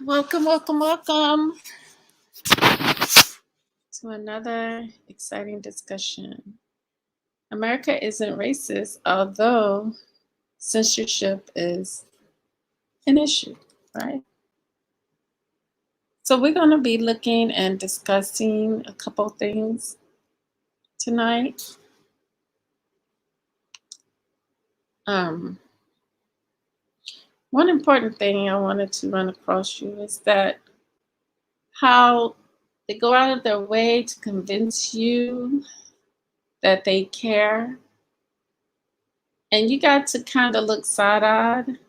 Welcome, welcome, welcome to another exciting discussion. America isn't racist, although censorship is an issue, right? So we're going to be looking and discussing a couple things tonight. One important thing I wanted to run across you is that how they go out of their way to convince you that they care. And you got to kind of look side-eyed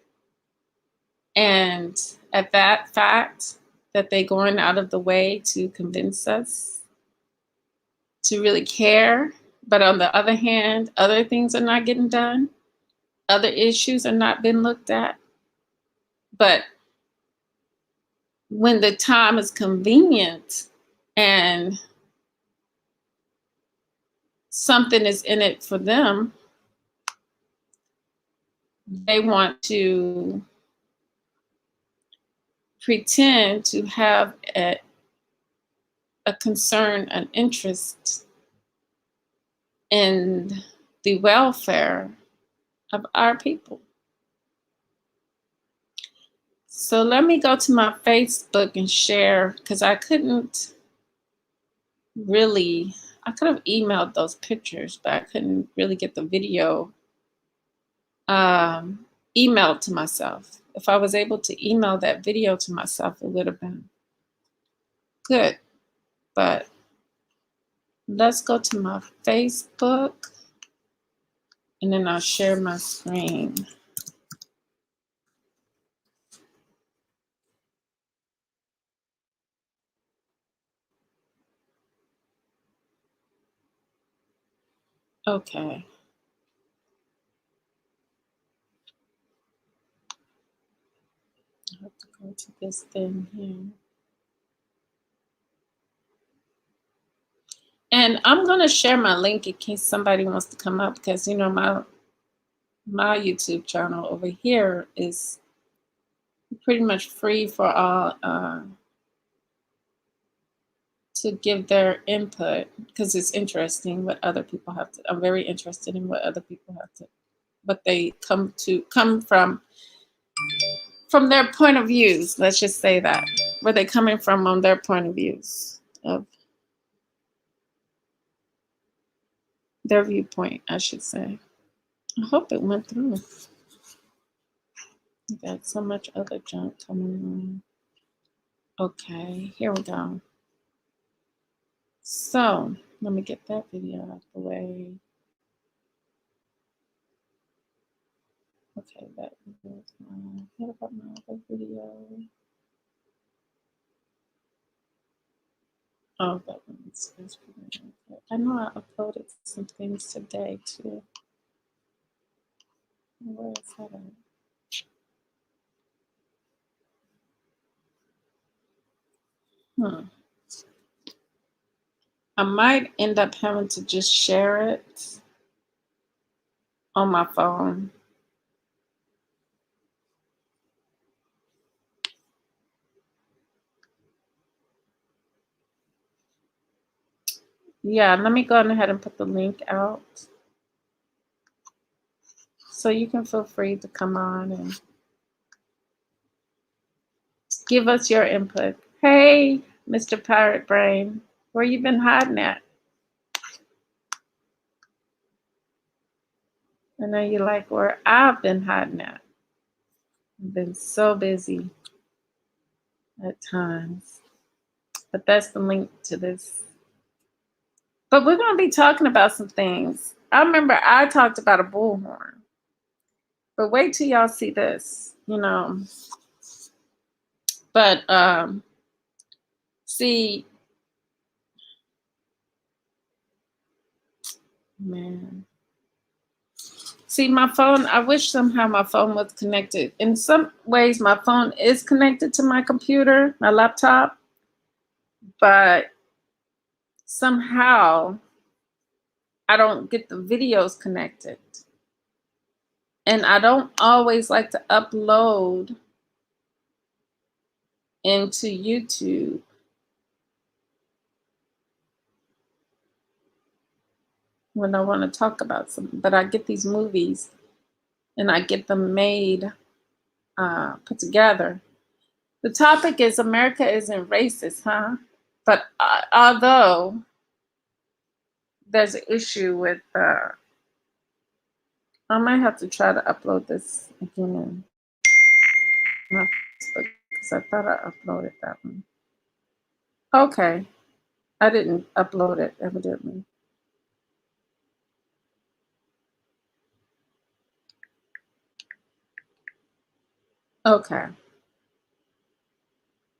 and at that fact that they're going out of the way to convince us to really care. But on the other hand, other things are not getting done. Other issues are not being looked at. But when the time is convenient and something is in it for them, they want to pretend to have a concern, an interest in the welfare of our people. So let me go to my Facebook and share, because I could have emailed those pictures, but I couldn't really get the video emailed to myself. If I was able to email that video to myself, it would have been good. But let's go to my Facebook and then I'll share my screen. Okay. I have to go to this thing here. And I'm going to share my link in case somebody wants to come up, because, you know, my YouTube channel over here is pretty much free for all to give their input, because it's interesting what other people have to. I'm very interested in what other people have to, what they come from their point of views. Let's just say that, where they're coming from on their point of views of their viewpoint, I should say. I hope it went through. You got so much other junk coming on. Okay, here we go. So let me get that video out of the way. Okay, that video is mine. What about my other video? Oh, that one's pretty good. I know I uploaded some things today too. Where is that at? I might end up having to just share it on my phone. Yeah, let me go ahead and put the link out. So you can feel free to come on and give us your input. Hey, Mr. Pirate Brain, where you been hiding at? I know you like where I've been hiding at. I've been so busy at times. But that's the link to this. But we're going to be talking about some things. I remember I talked about a bullhorn. But wait till y'all see this, you know. But see, man. See, my phone, I wish somehow my phone was connected. In some ways, my phone is connected to my computer, my laptop. But somehow, I don't get the videos connected. And I don't always like to upload into YouTube. When I want to talk about something, but I get these movies and I get them made, put together. The topic is America isn't racist, huh? But although there's an issue with, I might have to try to upload this again on my Facebook because I thought I uploaded that one. Okay, I didn't upload it evidently. Okay,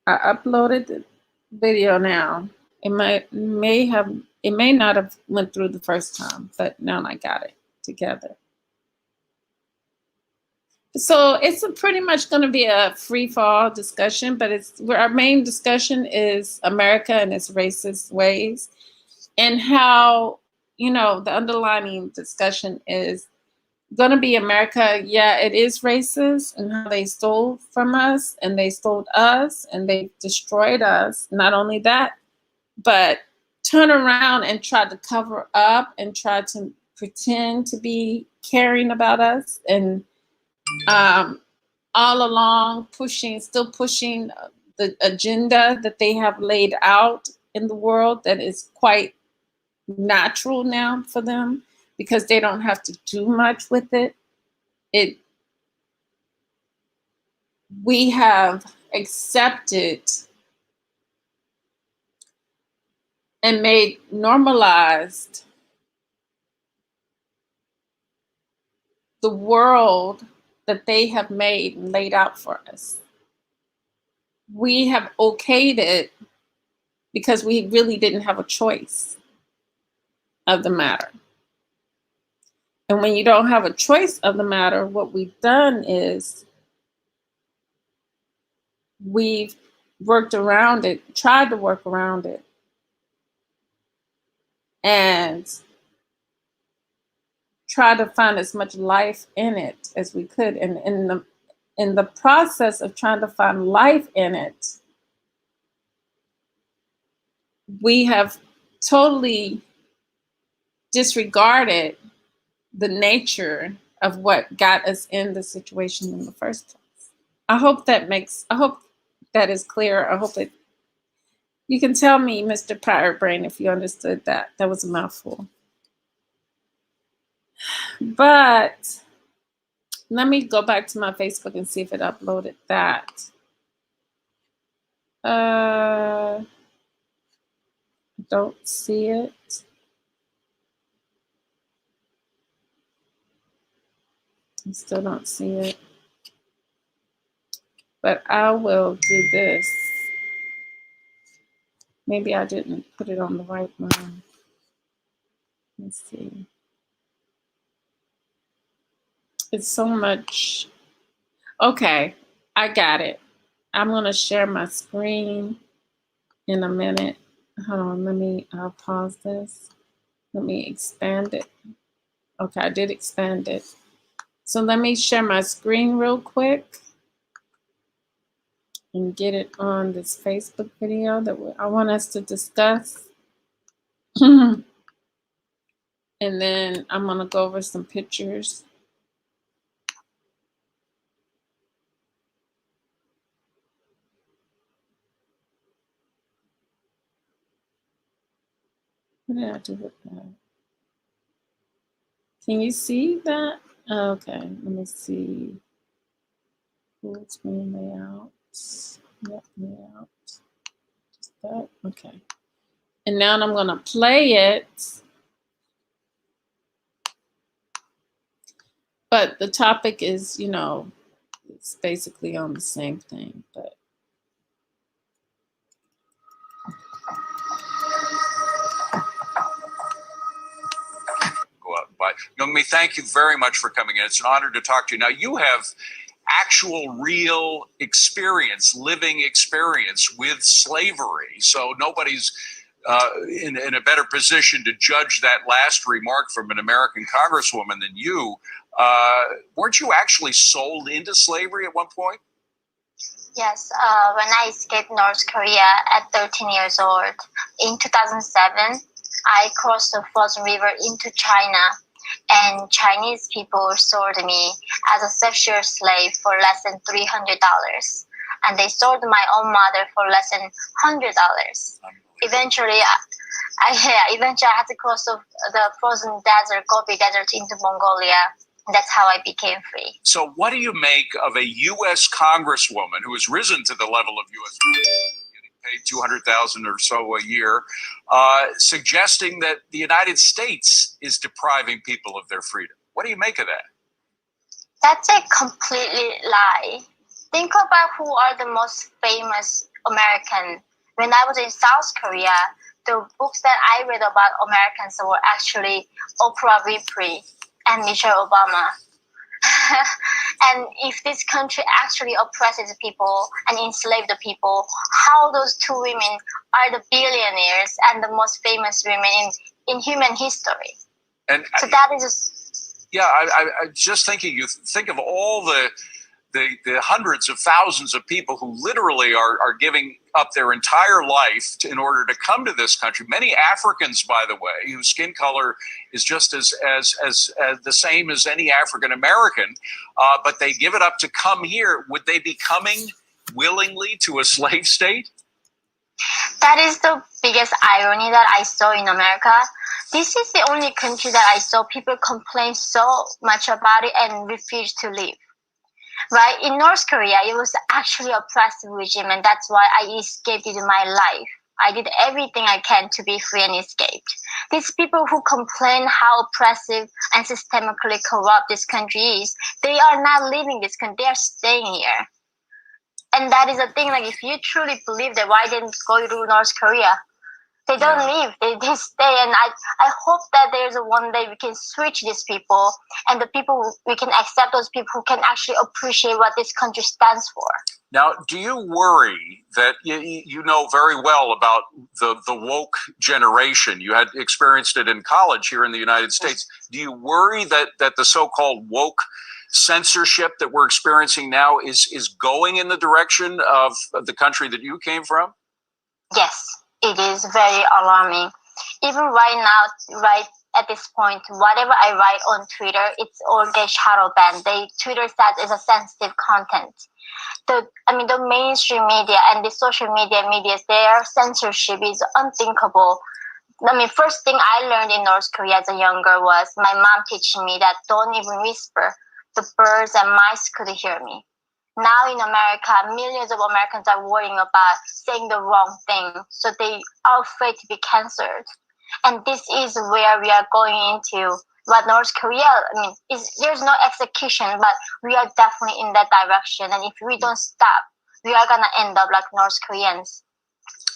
I uploaded the video now. It may not have went through the first time, but now I got it together. So it's pretty much going to be a free fall discussion, but it's where our main discussion is America and its racist ways, and how, the underlying discussion is going to be America. Yeah, it is racist, and how they stole from us, and they stole us, and they destroyed us. Not only that, but turn around and try to cover up and try to pretend to be caring about us, and all along still pushing the agenda that they have laid out in the world, that is quite natural now for them because they don't have to do much with it. We have accepted and made normalized the world that they have made and laid out for us. We have okayed it because we really didn't have a choice of the matter. And when you don't have a choice of the matter, what we've done is we've worked around it, tried to work around it, and try to find as much life in it as we could. And in the process of trying to find life in it, we have totally disregarded the nature of what got us in the situation in the first place. I hope that is clear. I hope that you can tell me, Mr. Pirate Brain, if you understood that. That was a mouthful. But let me go back to my Facebook and see if it uploaded that. Don't see it. I still don't see it. But I will do this. Maybe I didn't put it on the right one. Let's see. It's so much. Okay, I got it. I'm going to share my screen in a minute. Hold on, I'll pause this. Let me expand it. Okay, I did expand it. So let me share my screen real quick and get it on this Facebook video that I want us to discuss. And then I'm going to go over some pictures. What did I do with that? Can you see that? Okay, let me see. Full screen layout. Yep, layout. Just that. Okay. And now I'm going to play it. But the topic is, it's basically on the same thing. But But Youngmi, thank you very much for coming in. It's an honor to talk to you. Now, you have actual real experience, living experience with slavery. So nobody's in a better position to judge that last remark from an American congresswoman than you. Weren't you actually sold into slavery at one point? Yes, when I escaped North Korea at 13 years old in 2007, I crossed the frozen river into China, and Chinese people sold me as a sexual slave for less than $300, and they sold my own mother for less than $100. Eventually, eventually I had to cross the frozen desert, Gobi Desert, into Mongolia. That's how I became free. So what do you make of a U.S. Congresswoman who has risen to the level of U.S. getting paid $200,000 or so a year, suggesting that the United States is depriving people of their freedom? What do you make of that? That's a completely lie. Think about who are the most famous Americans. When I was in South Korea, the books that I read about Americans were actually Oprah Winfrey and Michelle Obama. And if this country actually oppresses people and enslaves the people, how those two women are the billionaires and the most famous women in human history? And so that is just... Yeah, I'm just thinking, you think of all the hundreds of thousands of people who literally are giving up their entire life in order to come to this country. Many Africans, by the way, whose skin color is just as the same as any African American, but they give it up to come here. Would they be coming willingly to a slave state? That is the biggest irony that I saw in America. This is the only country that I saw people complain so much about it and refuse to leave. Right? In North Korea, it was actually an oppressive regime, and that's why I escaped in my life. I did everything I can to be free and escaped. These people who complain how oppressive and systemically corrupt this country is, they are not leaving this country, they are staying here. And that is the thing, like if you truly believe that, why didn't go to North Korea? They don't leave, they stay, and I hope that there's a one day we can switch these people, and the people, we can accept those people who can actually appreciate what this country stands for. Now, do you worry that you know very well about the woke generation? You had experienced it in college here in the United States. Do you worry that the so-called woke censorship that we're experiencing now is going in the direction of the country that you came from? Yes. It is very alarming. Even right now, right at this point, whatever I write on Twitter, it's all get shadow banned. Twitter says it's a sensitive content. The mainstream media and the social media, their censorship is unthinkable. First thing I learned in North Korea as a young girl was my mom teaching me that don't even whisper. The birds and mice could hear me. Now in America, millions of Americans are worrying about saying the wrong thing, so they are afraid to be censored. And this is where we are going into. What North Korea, there's no execution, but we are definitely in that direction. And if we don't stop, we are gonna end up like North Koreans.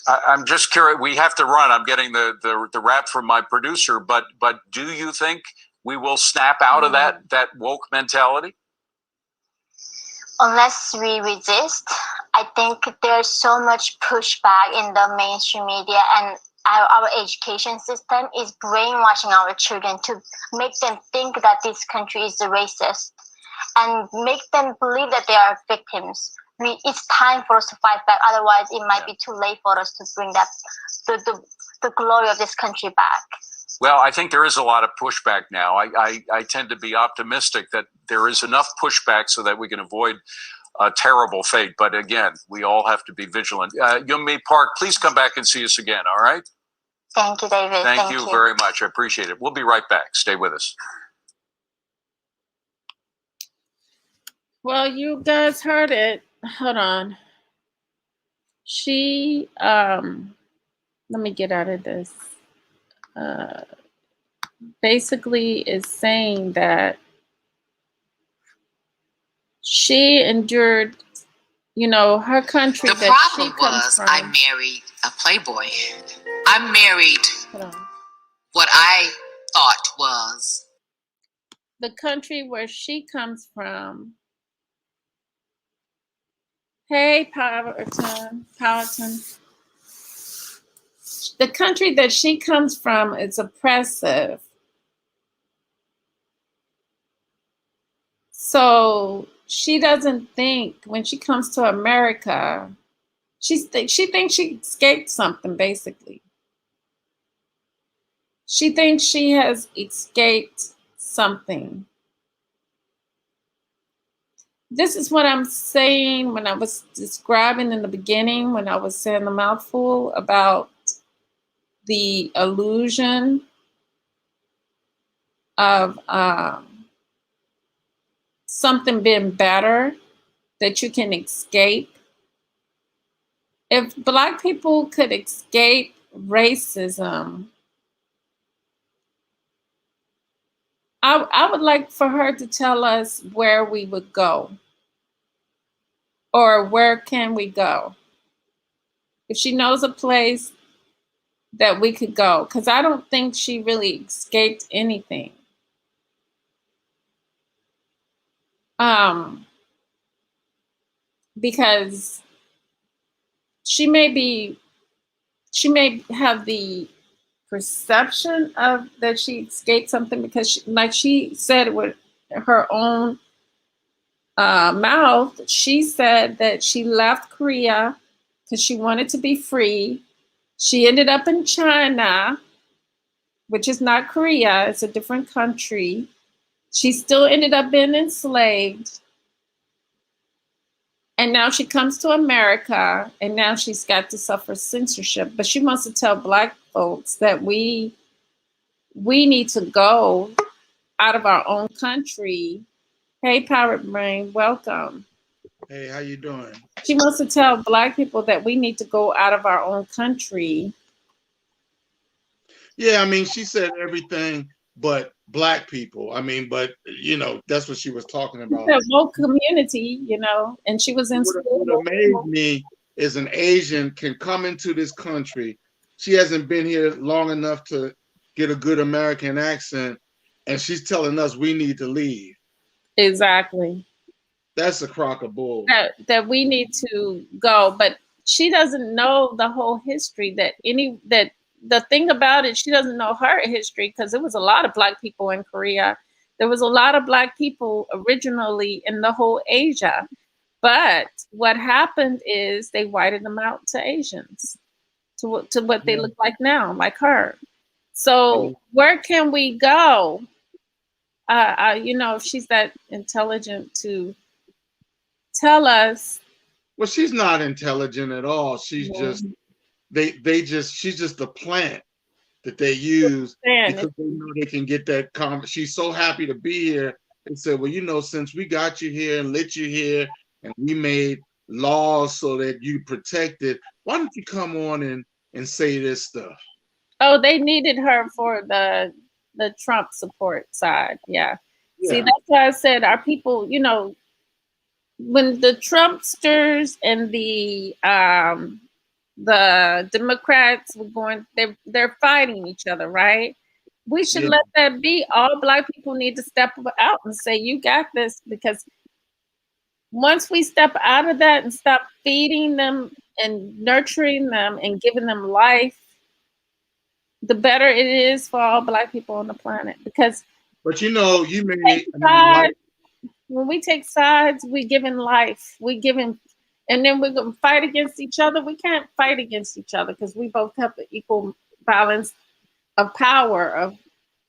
I'm just curious. We have to run. I'm getting the wrap from my producer. But do you think we will snap out of that woke mentality? Unless we resist, I think there's so much pushback in the mainstream media, and our education system is brainwashing our children to make them think that this country is racist and make them believe that they are victims. It's time for us to fight back. Otherwise, it might be too late for us to bring that the glory of this country back. Well, I think there is a lot of pushback now. I tend to be optimistic that there is enough pushback so that we can avoid a terrible fate. But again, we all have to be vigilant. Youngmi Park, please come back and see us again, all right? Thank you, David. Thank you very much. I appreciate it. We'll be right back. Stay with us. Well, you guys heard it. Hold on. She, let me get out of this. Basically is saying that she endured, her country. The problem was I married a playboy. I married what I thought was the country where she comes from. Hey, Powhatan. The country that she comes from is oppressive. So she doesn't think when she comes to America, she thinks she escaped something, basically. She thinks she has escaped something. This is what I'm saying when I was describing in the beginning, when I was saying the mouthful about the illusion of something being better that you can escape. If Black people could escape racism, I would like for her to tell us where we would go, or where can we go. If she knows a place that we could go, because I don't think she really escaped anything. Because she may have the perception of that she escaped something, because like she said with her own mouth, she said that she left Korea because she wanted to be free. She ended up in China, which is not Korea, it's a different country. She still ended up being enslaved. And now she comes to America, and now she's got to suffer censorship. But she wants to tell Black folks that we need to go out of our own country. Hey, Pirate Brain, welcome. Hey, how you doing? She wants to tell Black people that we need to go out of our own country. Yeah, I mean, she said everything but Black people. I mean, but you know, that's what she was talking about. The whole community, you know, and she was in school. What amazed me is an Asian can come into this country. She hasn't been here long enough to get a good American accent, and she's telling us we need to leave. Exactly. That's a crock of bull. That we need to go, but she doesn't know the whole history. The thing about it, she doesn't know her history, because there was a lot of Black people in Korea. There was a lot of Black people originally in the whole Asia. But what happened is they whited them out to Asians, to what they look like now, like her. So where can we go? You know, if she's that intelligent to tell us. Well, she's not intelligent at all. She's just she's just a plant that they use because they know they can get that she's so happy to be here. They said, well, you know, since we got you here and let you here and we made laws so that you protected, why don't you come on and say this stuff? Oh, they needed her for the Trump support side. Yeah. See, that's why I said our people, you know, when the Trumpsters and the Democrats were going, they're fighting each other, right? We should let that be. All Black people need to step out and say, you got this, because once we step out of that and stop feeding them and nurturing them and giving them life, the better it is for all Black people on the planet. Because but you know, you may when we take sides, we give in life. We give in, and then we're gonna fight against each other. We can't fight against each other because we both have the equal balance of power,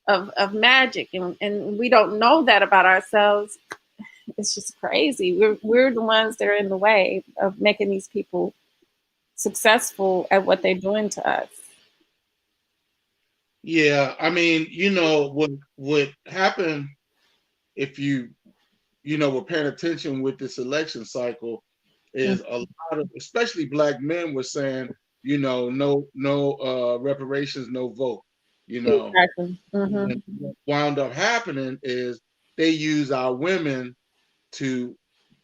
of magic, and we don't know that about ourselves. It's just crazy. We're the ones that are in the way of making these people successful at what they're doing to us. Yeah, I mean, you know, what happened if you were paying attention with this election cycle is a lot of, especially Black men, were saying, you know, no reparations, no vote. You know, exactly. And what wound up happening is they use our women to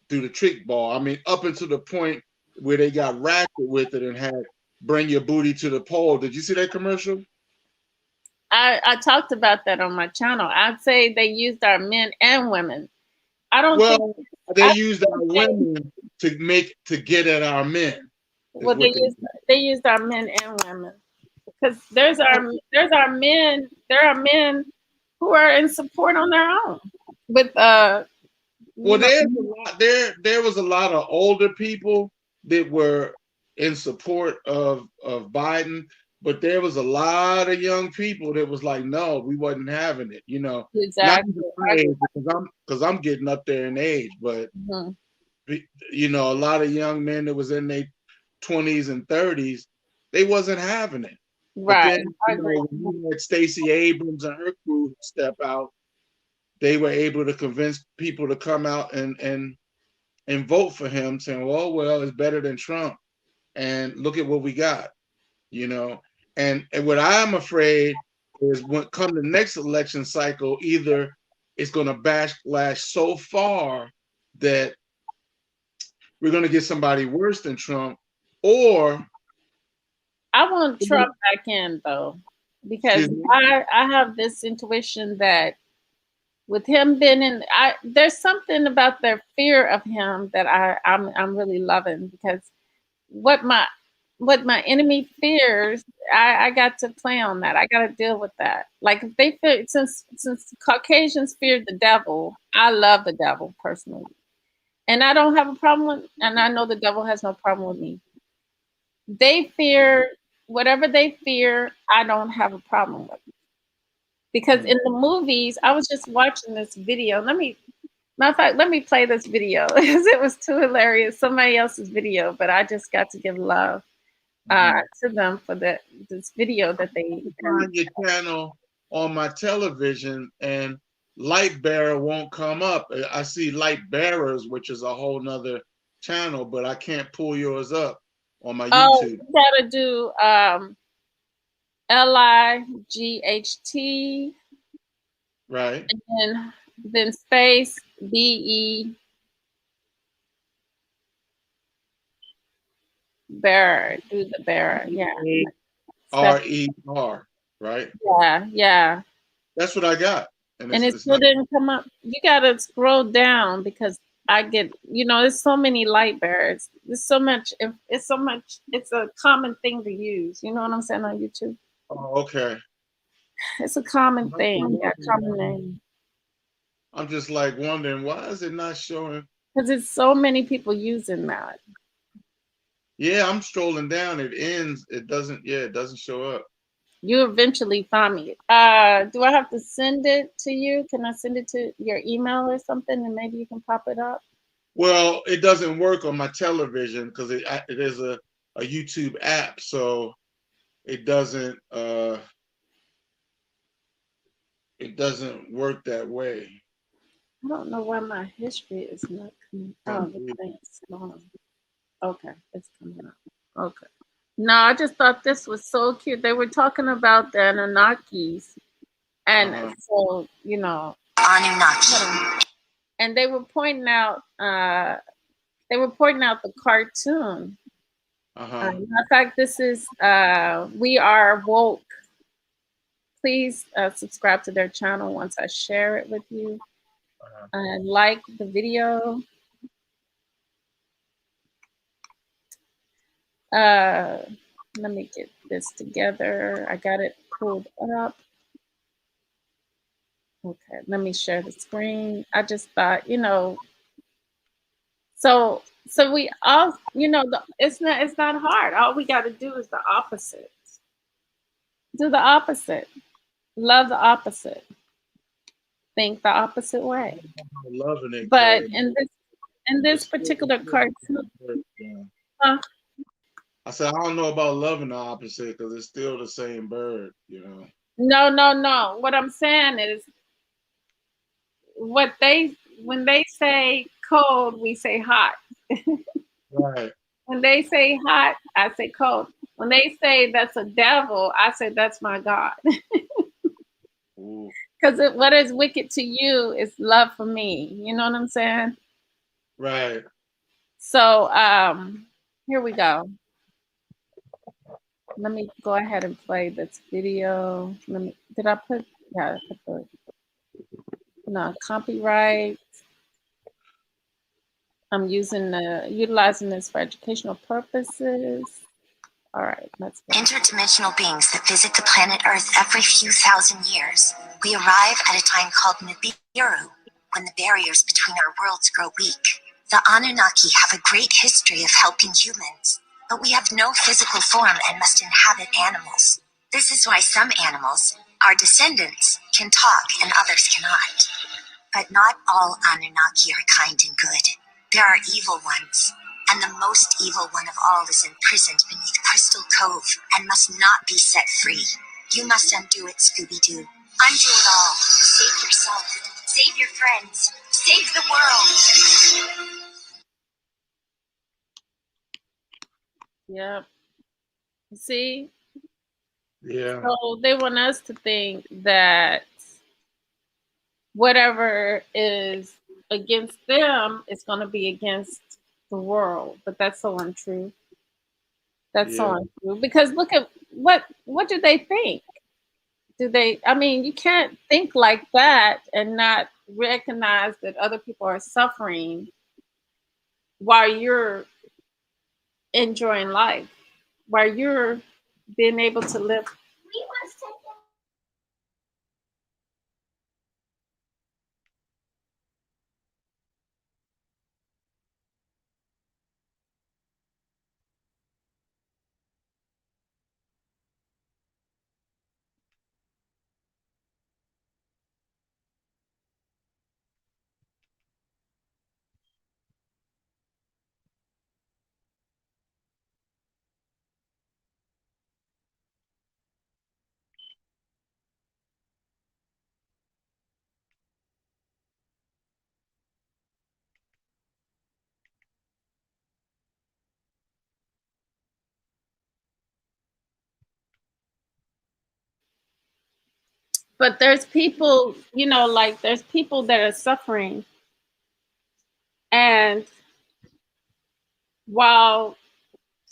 do the trick ball. I mean, up until the point where they got ratchet with it and had "Bring Your Booty to the Pole." Did you see that commercial? I talked about that on my channel. I'd say they used our men and women. I don't think they used our women to get at our men. Well, they used our men and women, because there are men who are in support on their own with Well, there was a lot of older people that were in support of Biden, but there was a lot of young people that was like, no, we wasn't having it, you know. Exactly. Not age, because I'm getting up there in age, but you know, a lot of young men that was in their 20s and 30s, they wasn't having it. But Right. then, you know, when you had Stacey Abrams and her crew step out, they were able to convince people to come out and vote for him, saying, well, it's better than Trump. And look at what we got, you know. And what I'm afraid is when come the next election cycle, either it's going to backlash so far that we're going to get somebody worse than Trump, or I want Trump back in, though, because I have this intuition that with him being in, there's something about their fear of him that I'm really loving, because what my enemy fears, I got to play on that. I got to deal with that. Like, if they fear, since Caucasians fear the devil, I love the devil personally, and I don't have a problem with, and I know the devil has no problem with me. They fear whatever they fear. I don't have a problem with it. Because in the movies, I was just watching this video. Matter of fact, let me play this video because it was too hilarious. Somebody else's video, but I just got to give love to them for this video that they find your channel on my television, and Light Bearer won't come up. I see Light Bearers, which is a whole nother channel, but I can't pull yours up on my YouTube. You gotta do LIGHT, right, and then space BE Bearer. Do the Bearer, yeah. RER, right? Yeah. That's what I got. And it still didn't come up. You gotta scroll down, because I get, there's so many light bearers. There's so much. It's a common thing to use. You know what I'm saying, on YouTube? Oh, okay. It's a common thing. Yeah, common name. I'm just like wondering, why is it not showing? Because it's so many people using that. Yeah, I'm strolling down. It ends. It doesn't show up. You eventually find me. Do I have to send it to you? Can I send it to your email or something, and maybe you can pop it up? Well, it doesn't work on my television because it is a YouTube app, so it doesn't work that way. I don't know why my history is not coming. Oh, thanks. Okay, it's coming up. Okay. No, I just thought this was so cute. They were talking about the Anunnakis, and so Anunnaki. And they were pointing out the cartoon. In fact, this is We Are Woke. Please subscribe to their channel once I share it with you, and like the video. Let me get this together. I got it pulled up. Okay, let me share the screen. I just thought, so we all, it's not hard. All we got to do is the opposite. Do the opposite. Love the opposite. Think the opposite way. I'm loving it. But in this particular cartoon, I said, I don't know about loving the opposite because it's still the same bird, No. What I'm saying is, when they say cold, we say hot. Right. When they say hot, I say cold. When they say that's a devil, I say that's my God. Because what is wicked to you is love for me. You know what I'm saying? Right. So here we go. Let me go ahead and play this video. Did I put? Yeah, I put no copyright. I'm utilizing this for educational purposes. All right, let's go. Interdimensional beings that visit the planet Earth every few thousand years. We arrive at a time called Nibiru, when the barriers between our worlds grow weak. The Anunnaki have a great history of helping humans, but we have no physical form and must inhabit animals. This is why some animals, our descendants, can talk and others cannot. But not all Anunnaki are kind and good. There are evil ones, and the most evil one of all is imprisoned beneath Crystal Cove and must not be set free. You must undo it, Scooby-Doo. Undo it all. Save yourself. Save your friends. Save the world. Yep. See? Yeah. So they want us to think that whatever is against them is going to be against the world, but that's so untrue. That's so untrue, because look at what do they think? I mean, you can't think like that and not recognize that other people are suffering while you're enjoying life, while you're being able to live. But there's people, like there's people that are suffering. And while,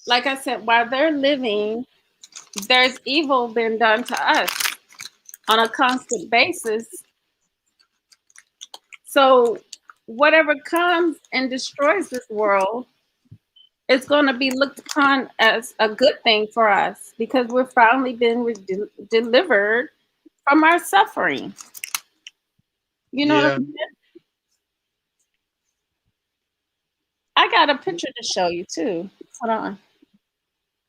like I said, while they're living, there's evil being done to us on a constant basis. So whatever comes and destroys this world, it's going to be looked upon as a good thing for us, because we're finally been delivered from our suffering. You know what I mean? I got a picture to show you too. Hold on.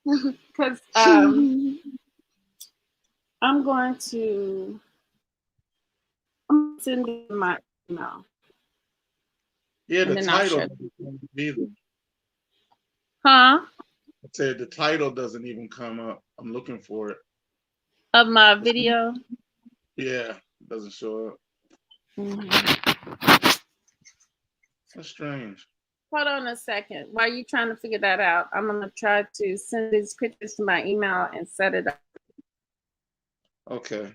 Because I'm going to send you my email. Yeah, the title either. Huh? I said the title doesn't even come up. I'm looking for it. Of my video? Yeah, it doesn't show up. That's strange. Hold on a second. While you're trying to figure that out, I'm going to try to send these pictures to my email and set it up. Okay.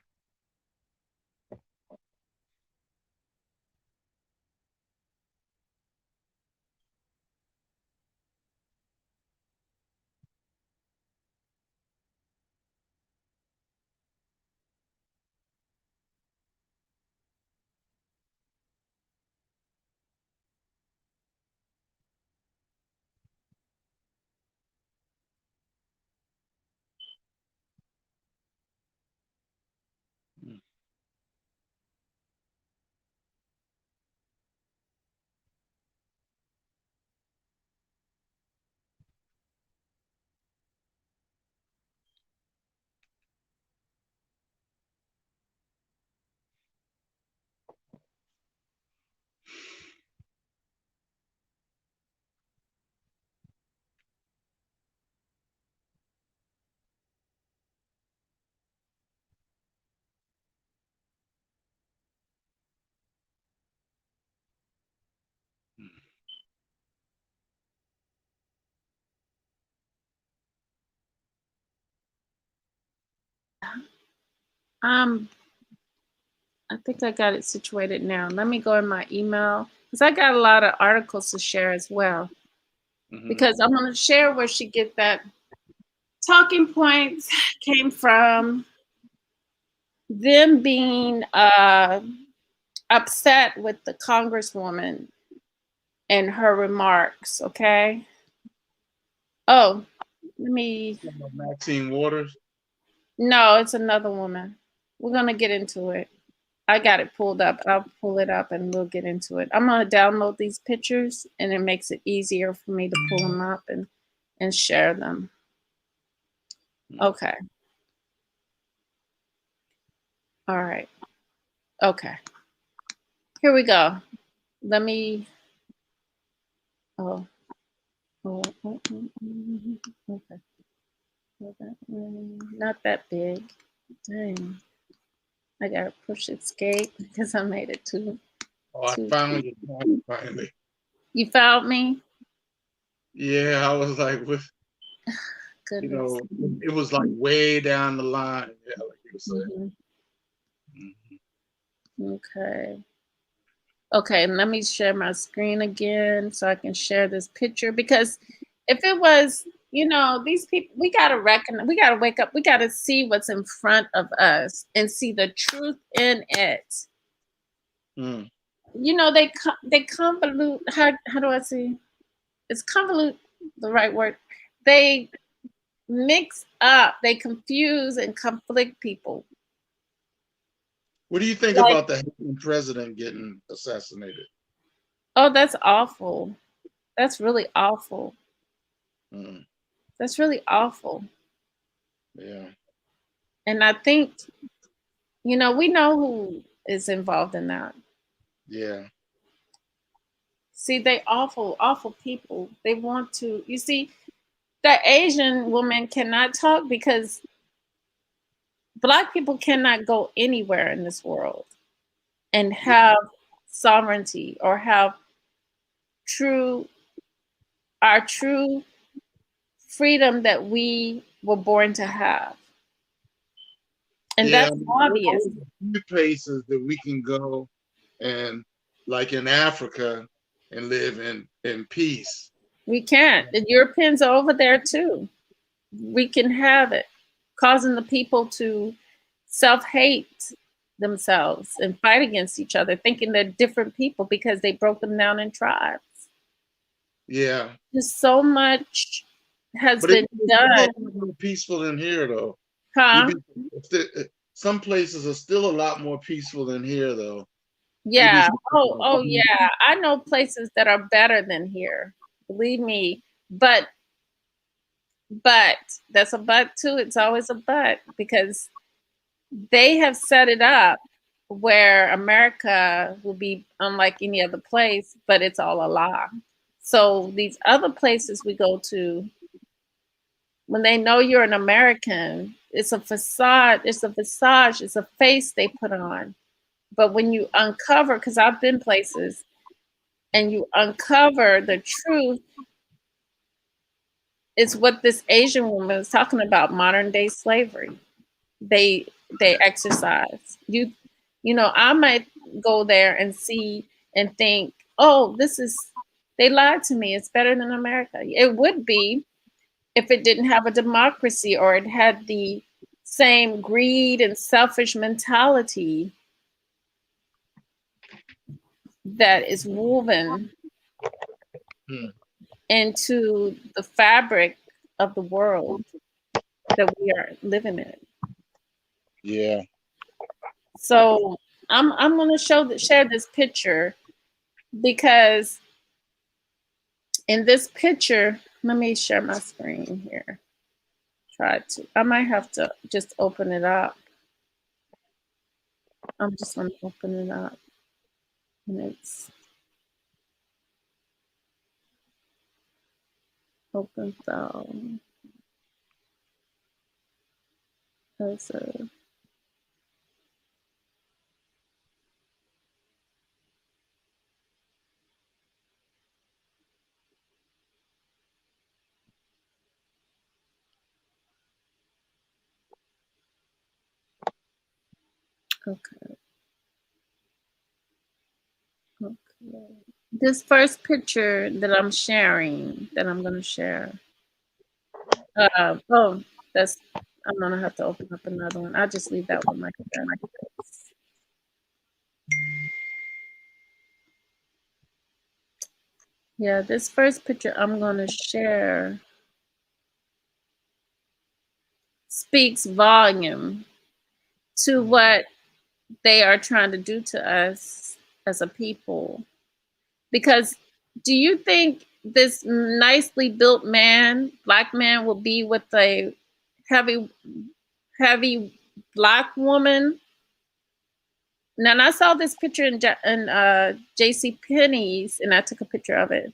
I think I got it situated now. Let me go in my email, because I got a lot of articles to share as well. Because I'm going to share where she get that talking points came from, them being upset with the Congresswoman and her remarks. Okay. Oh, let me. Maxine Waters. No, it's another woman. We're gonna get into it. I got it pulled up. I'll pull it up and we'll get into it. I'm going to download these pictures and it makes it easier for me to pull them up and share them. Okay. All right. Okay. Here we go. Let me, okay. Not that big. Dang. I gotta push escape because I made it too. Oh, I found you finally. You found me? Yeah, I was like, with, Goodness. you know, it was like way down the line. Yeah, like you were saying. Okay. Okay, let me share my screen again so I can share this picture, because if it was, you know, these people, we got to recognize, we got to wake up, we got to see what's in front of us and see the truth in it. You know, they convolute, how do I say? Is convolute the right word? They mix up, they confuse and conflict people. What do you think about the president getting assassinated? Oh, that's awful. That's really awful. That's really awful. Yeah. And I think, you know, we know who is involved in that. Yeah. See, they awful, awful people. They want to, you see, the Asian woman cannot talk because Black people cannot go anywhere in this world and have sovereignty or have our true freedom that we were born to have. And that's obvious. There's a few places that we can go and, like in Africa, and live in peace. We can't. The Europeans are over there too. We can have it, causing the people to self-hate themselves and fight against each other, thinking they're different people because they broke them down in tribes. Yeah. Just so much has been done. More peaceful in here, though. Huh? Some places are still a lot more peaceful than here, though. Yeah. Oh, yeah. I know places that are better than here. Believe me. But that's a but too. It's always a but, because they have set it up where America will be unlike any other place, but it's all a lie. So these other places we go to, when they know you're an American, it's a facade, it's a visage, it's a face they put on. But when you uncover, because I've been places, and you uncover the truth, it's what this Asian woman is talking about, modern day slavery. They exercise. You know, I might go there and see and think, oh, they lied to me. It's better than America. It would be if it didn't have a democracy or it had the same greed and selfish mentality that is woven into the fabric of the world that we are living in. Yeah. So I'm going to share this picture, because in this picture, let me share my screen here. I might have to just open it up. I'm just going to open it up. And it's open down. Okay. This first picture that I'm sharing, that I'm going to share. I'm going to have to open up another one. I'll just leave that one like that. Yeah, this first picture I'm going to share speaks volume to what they are trying to do to us as a people. Because do you think this nicely built man, black man, will be with a heavy black woman? Now, I saw this picture in J.C. Penney's, and I took a picture of it.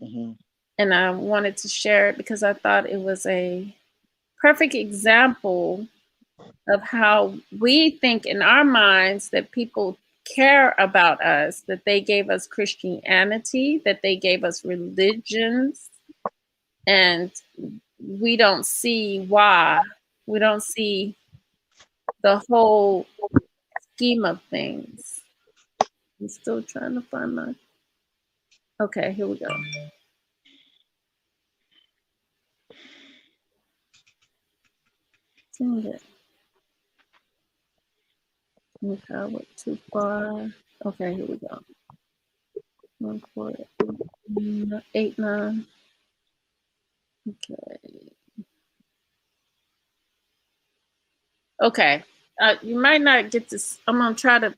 Mm-hmm. And I wanted to share it because I thought it was a perfect example of how we think in our minds that people care about us, that they gave us Christianity, that they gave us religions, and we don't see why. We don't see the whole scheme of things. I'm still trying to find my. Okay, here we go. Dang it. Okay, I went too far. Okay, here we go. 1, 4, 8, 9. Okay. Okay. You might not get this. I'm gonna try to.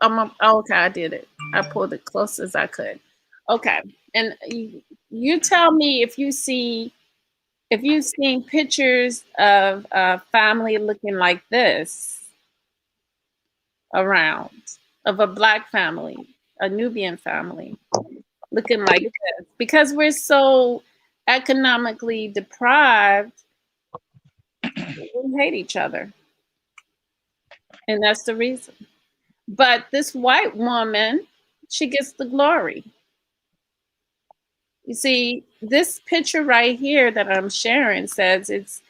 Okay, I did it. I pulled it close as I could. Okay, and you tell me if you've seen pictures of a family looking like this around, of a black family, a Nubian family looking like this, because we're so economically deprived. We hate each other, and that's the reason. But this white woman, she gets the glory. You see, this picture right here that I'm sharing says it's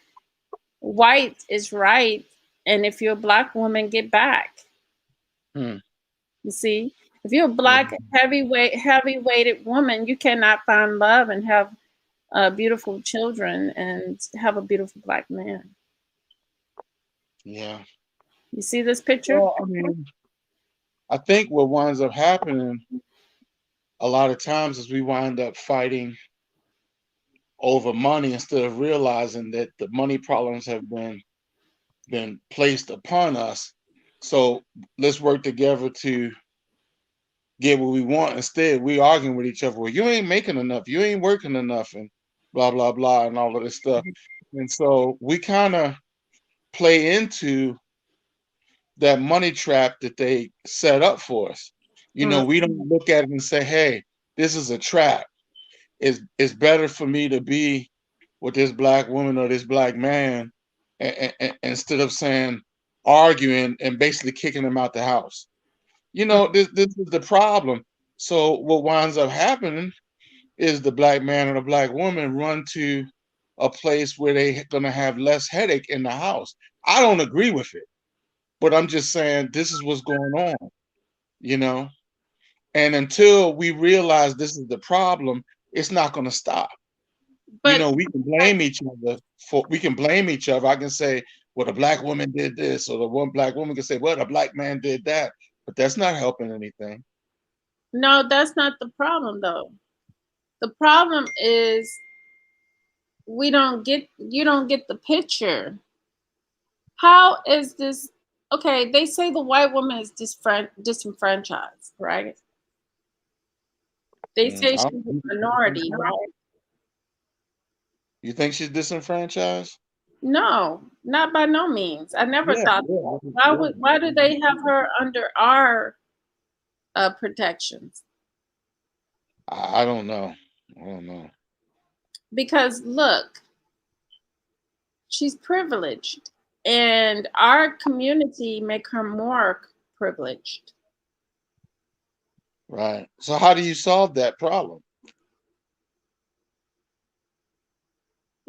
white is right, and if you're a black woman, get back. Hmm. You see, if you're a black heavy-weighted woman, you cannot find love and have beautiful children and have a beautiful black man. Yeah. You see this picture? Well, I mean, I think what winds up happening a lot of times is we wind up fighting over money instead of realizing that the money problems have been placed upon us. So let's work together to get what we want. Instead, we arguing with each other. Well, you ain't making enough. You ain't working enough, and blah blah blah, and all of this stuff. And so we kind of play into that money trap that they set up for us. You know, we don't look at it and say, "Hey, this is a trap. It's better for me to be with this black woman or this black man instead of saying arguing and basically kicking them out the house." You know, this is the problem. So what winds up happening is the black man or the black woman run to a place where they're gonna have less headache in the house. I don't agree with it, but I'm just saying this is what's going on, you know. And until we realize this is the problem, it's not gonna stop. You But know, we can blame each other we can blame each other. I can say, well, the black woman did this, or the one black woman can say, well, the black man did that, but that's not helping anything. no, that's not the problem, though. The problem is you don't get the picture. How is this? Okay, they say the white woman is disenfranchised, right? They say I she's don't- a minority, right? You think she's disenfranchised? No, not by no means. I never Yeah, thought yeah, that. yeah. Why do they have her under our protections? I don't know. I don't know. Because look, she's privileged, and our community make her more privileged. Right. So how do you solve that problem?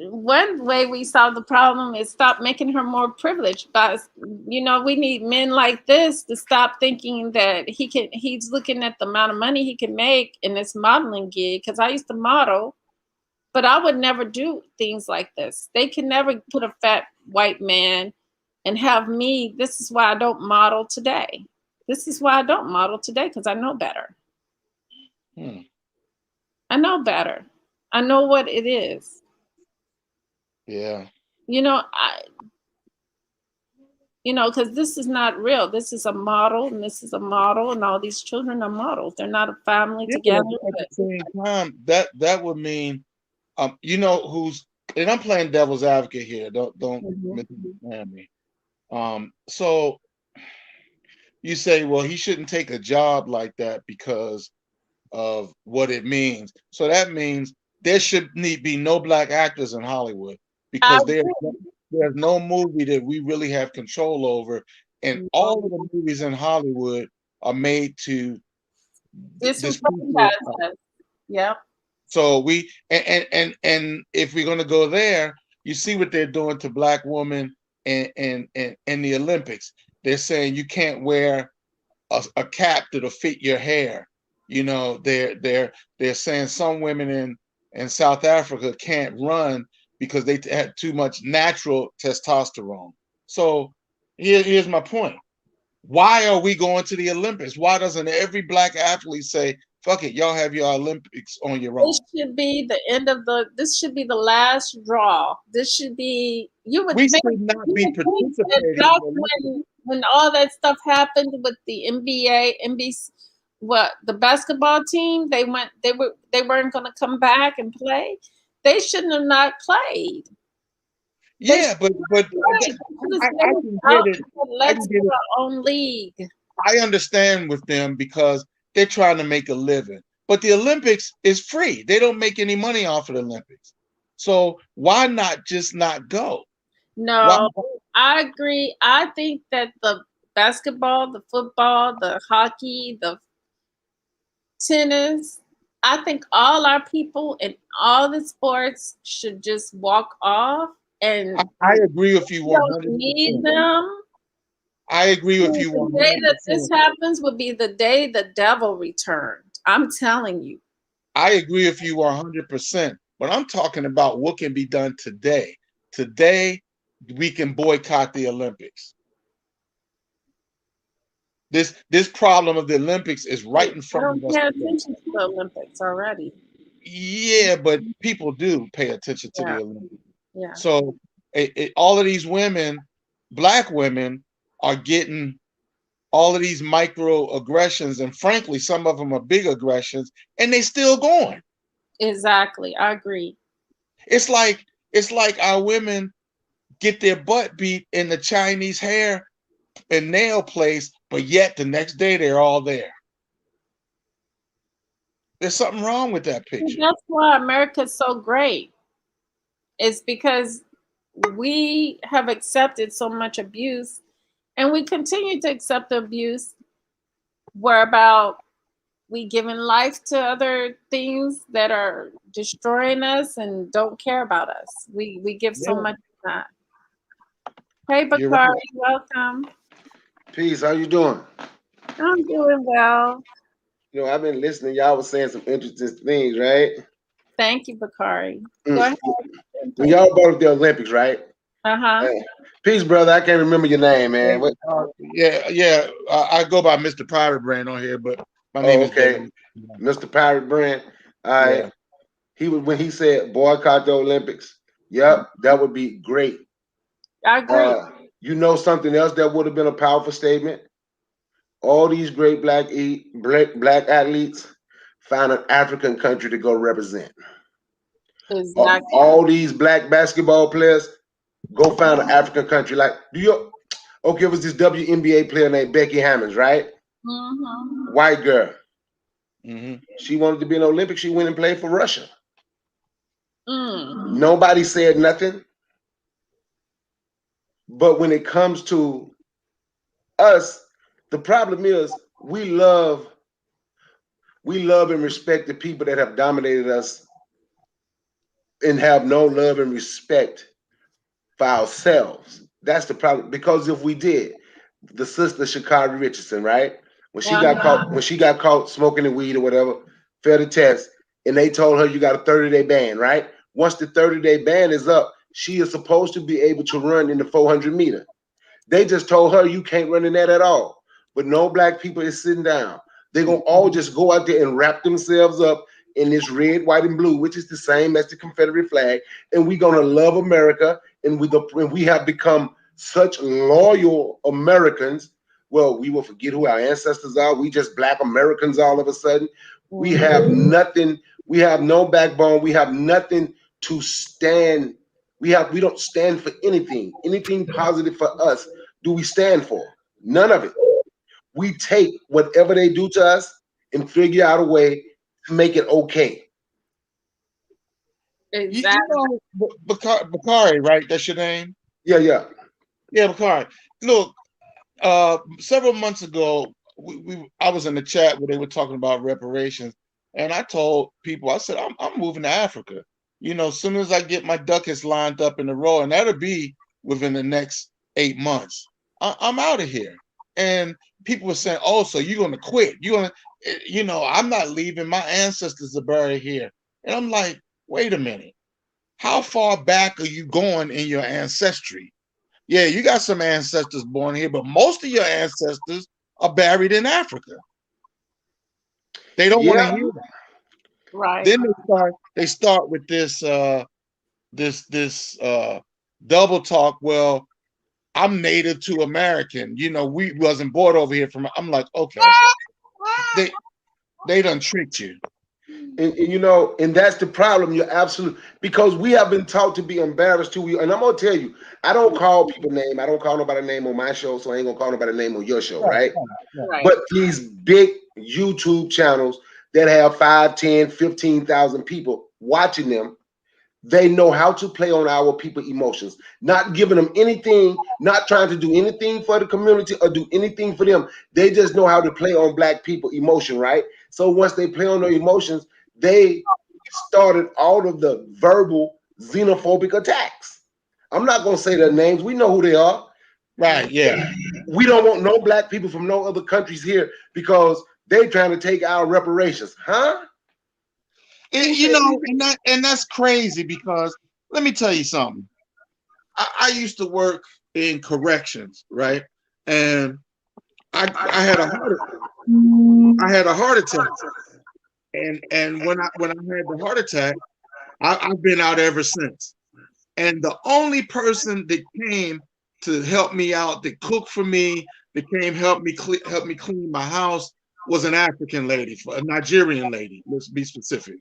One way we solve the problem is stop making her more privileged. But we need men like this to stop thinking that he's looking at the amount of money he can make in this modeling gig. Because I used to model, but I would never do things like this. They can never put a fat white man and have me. This is why I don't model today. This is why I don't model today, because I know better. Hmm. I know better. I know what it is. Yeah. You know, You know, because this is not real. This is a model, and this is a model, and all these children are models. They're not a family together. At the same time, that would mean, you know, and I'm playing devil's advocate here. Don't misunderstand me. So you say, well, he shouldn't take a job like that because of what it means. So that means there should be no black actors in Hollywood, because there's no movie that we really have control over, and all of the movies in Hollywood are made to this. Yep. So we and if we're going to go there, you see what they're doing to black women in the Olympics. They're saying you can't wear a cap that'll fit your hair. You know, they're saying some women in South Africa can't run because they had too much natural testosterone. So here's my point. Why are we going to the Olympics? Why doesn't every black athlete say, fuck it, y'all have your Olympics on your own? This should be the end of this should be the last draw. This should be, you would we think, should not be participating. When all that stuff happened with the NBA, the basketball team, they weren't going to come back and play. They shouldn't have not played. Yeah, but I can get it. Let's do our own league. I understand with them because they're trying to make a living. But the Olympics is free. They don't make any money off of the Olympics. So why not just not go? No, I agree. I think that the basketball, the football, the hockey, the tennis, I think all our people in all the sports should just walk off. And I agree with you 100%. Don't need them. I agree with you 100%. The day that this happens would be the day the devil returned. I'm telling you. I agree with you 100%. But I'm talking about what can be done today. Today, we can boycott the Olympics. This problem of the Olympics is right in front of us. Don't pay attention to the Olympics already. Yeah, but people do pay attention to the Olympics. Yeah. So all of these women, black women, are getting all of these microaggressions, and frankly, some of them are big aggressions, and they still going. Exactly, I agree. It's like our women get their butt beat in the Chinese hair and nail place, but yet the next day they're all there. There's something wrong with that picture. That's why America's so great. It's because we have accepted so much abuse, and we continue to accept the abuse. Whereabout we giving life to other things that are destroying us and don't care about us. We give so much of that. Hey, Bakari, right. Welcome. Peace. How you doing? I'm doing well. You know, I've been listening. Y'all was saying some interesting things, right? Thank you, Bakari. Go ahead. When y'all brought up the Olympics, right? Uh-huh. Peace, brother. I can't remember your name, man. I go by Mr. Pirate Brand on here, but my name is David. Mr. Pirate Brand. All right. Yeah. He was, when he said boycott the Olympics. Yep, that would be great. I agree. You know something else that would have been a powerful statement? All these great black athletes find an African country to go represent. Exactly. All these black basketball players go find an African country. Like, it was this WNBA player named Becky Hammons, right? Mm-hmm. White girl. Mm-hmm. She wanted to be in the Olympics. She went and played for Russia. Mm. Nobody said nothing. But when it comes to us, the problem is we love and respect the people that have dominated us and have no love and respect for ourselves. That's the problem. Because if we did, the sister Sha'Carri Richardson, right? When she got caught smoking the weed or whatever, failed the test, and they told her you got a 30-day ban, right? Once the 30-day ban is up, she is supposed to be able to run in the 400 meter. They just told her you can't run in that at all. But no black people is sitting down. They're going to all just go out there and wrap themselves up in this red, white, and blue, which is the same as the Confederate flag. And we're going to love America. And we have become such loyal Americans. Well, we will forget who our ancestors are. We just black Americans all of a sudden. We have nothing. We have no backbone. We have nothing to stand. We don't stand for anything. Anything positive for us do we stand for? None of it. We take whatever they do to us and figure out a way to make it okay. Exactly. You know, Bakari, right? That's your name? Yeah, yeah. Yeah, Bakari. Look, several months ago, I was in the chat where they were talking about reparations, and I told people, I said, I'm moving to Africa. You know, as soon as I get my ducats lined up in a row, and that'll be within the next 8 months, I'm out of here. And people were saying, "Oh, so you're going to quit? You're going to, you know, I'm not leaving. My ancestors are buried here." And I'm like, wait a minute. How far back are you going in your ancestry? Yeah, you got some ancestors born here, but most of your ancestors are buried in Africa. They don't want to hear that. Right. Then they start with this double talk. Well, I'm native to American. You know, we wasn't brought over here from. I'm like, okay, they done tricked you. And you know, and that's the problem. You're absolutely, because we have been taught to be embarrassed too. And I'm gonna tell you, I don't call people name. I don't call nobody name on my show, so I ain't gonna call nobody name on your show, right? Right. But these big YouTube channels that have 5, 10, 15,000 people watching them, they know how to play on our people emotions, not giving them anything, not trying to do anything for the community or do anything for them. They just know how to play on black people emotion, right? So once they play on their emotions, they started all of the verbal xenophobic attacks. I'm not going to say their names. We know who they are. Right, yeah. We don't want no black people from no other countries here because they trying to take our reparations. Huh? You know, and that's crazy because let me tell you something. I used to work in corrections, right? And I had a heart attack. And when I had the heart attack, I've been out ever since. And the only person that came to help me out, that cooked for me, that came help me clean my house, was an African lady, a Nigerian lady. Let's be specific,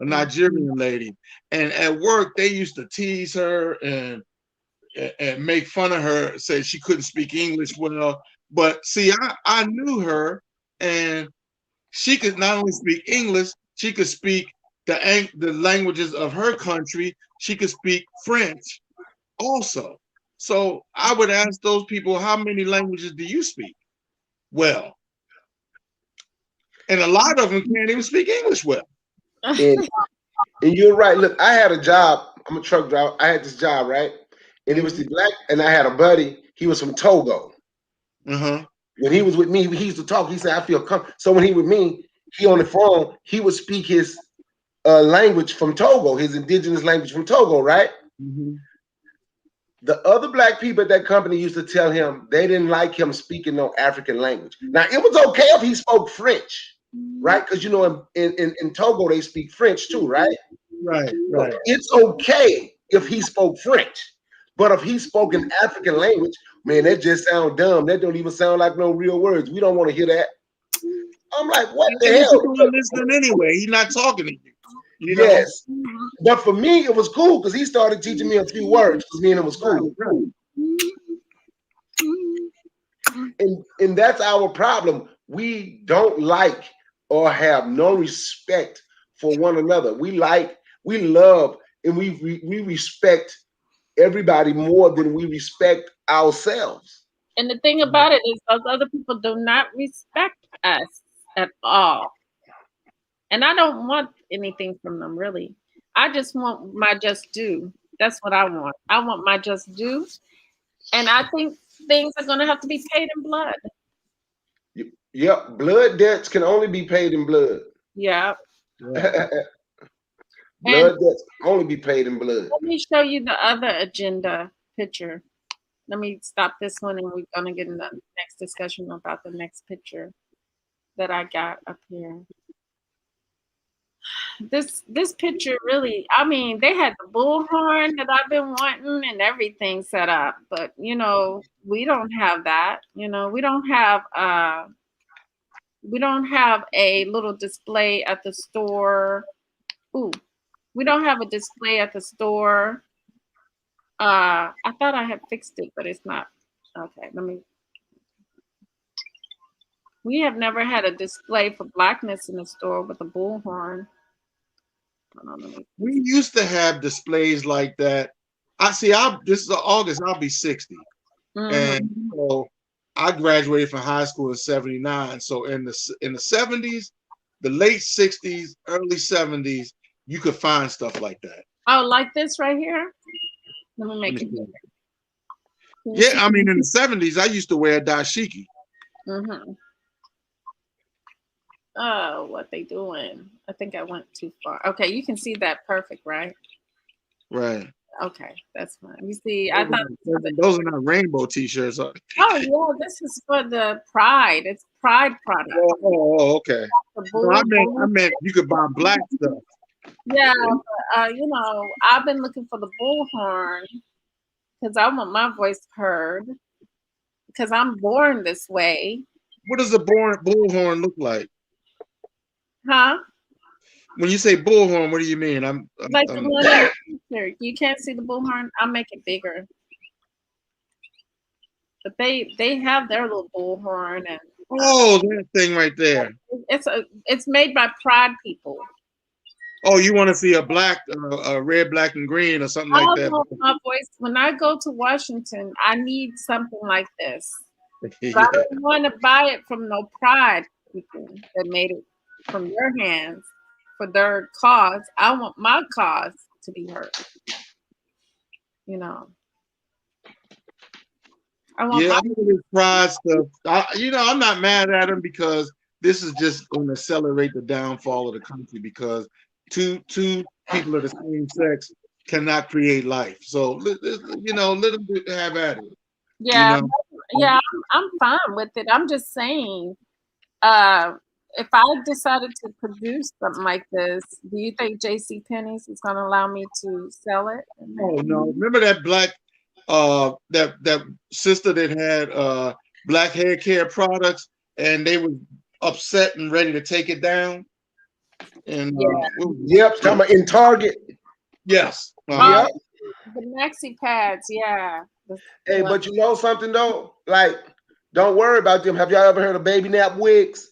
a Nigerian lady. And at work, they used to tease her and make fun of her, say she couldn't speak English well. But see, I knew her, and she could not only speak English, she could speak the languages of her country. She could speak French also. So I would ask those people, how many languages do you speak? Well, and a lot of them can't even speak English well. And you're right. Look, I had a job. I'm a truck driver. I had this job, right? And it was the black, and I had a buddy. He was from Togo. Uh-huh. When he was with me, he used to talk. He said, "I feel comfortable." So when he with me, he on the phone, he would speak his language from Togo, his indigenous language from Togo, right? Mm-hmm. The other black people at that company used to tell him they didn't like him speaking no African language. Now, it was okay if he spoke French, right? Because you know, in Togo they speak French too, right? Right. So it's okay if he spoke French, but if he spoke an African language, man, that just sound dumb. That don't even sound like no real words. We don't want to hear that. I'm like, what the And hell? you doing listening anyway? He's not talking to you. You know? Yes, but for me it was cool because he started teaching me a few words. Because me and it was cool. Right. And that's our problem. We don't like or have no respect for one another. We love, and we respect everybody more than we respect ourselves. And the thing about it is, those other people do not respect us at all. And I don't want anything from them, really. I just want my just due. That's what I want. I want my just due. And I think things are going to have to be paid in blood. Yep, blood debts can only be paid in blood. Yeah. Blood debts can only be paid in blood. Let me show you the other agenda picture. Let me stop this one, and we're going to get in the next discussion about the next picture that I got up here. this picture really, I mean, they had the bullhorn that I've been wanting and everything set up, but you know, we don't have that. You know, we don't have a little display at the store. Ooh, we don't have a display at the store. I thought I had fixed it, but it's not. Okay, we have never had a display for blackness in the store with a bullhorn. We used to have displays like that. This is August, I'll be 60. And so I graduated from high school in 79. So in the 70s, the late 60s, early 70s, you could find stuff like that. Oh, like this right here? Let me make it bigger. Yeah, I mean, in the 70s, I used to wear a dashiki. Oh, what they doing? I think I went too far. Okay, you can see that perfect, right? Right. Okay, that's fine. You see, I thought those are not rainbow t-shirts. Oh yeah, this is for the Pride. It's Pride product. Oh okay. No, I meant you could buy black stuff. Yeah, but, you know, I've been looking for the bullhorn because I want my voice heard because I'm born this way. What does the bullhorn look like? Huh? When you say bullhorn, what do you mean? Like the one in the picture. You can't see the bullhorn. I'll make it bigger. But they have their little bullhorn and that thing right there. It's made by Pride people. Oh, you want to see a black, a red, black, and green, or something like that? My voice. When I go to Washington, I need something like this. Yeah. I don't want to buy it from no Pride people that made it from their hands for their cause. I want my cause to be heard. You know. I want this Pride stuff. I'm not mad at them because this is just going to accelerate the downfall of the country because two people of the same sex cannot create life. So let them have at it. Yeah, I'm fine with it. I'm just saying, if I decided to produce something like this, do you think J.C. Penney's is going to allow me to sell it? Oh no! Remember that black, that sister that had black hair care products, and they were upset and ready to take it down. And talking about in Target. Yes. The maxi pads, yeah. Hey, but you know something though? Like, don't worry about them. Have y'all ever heard of baby nap wigs?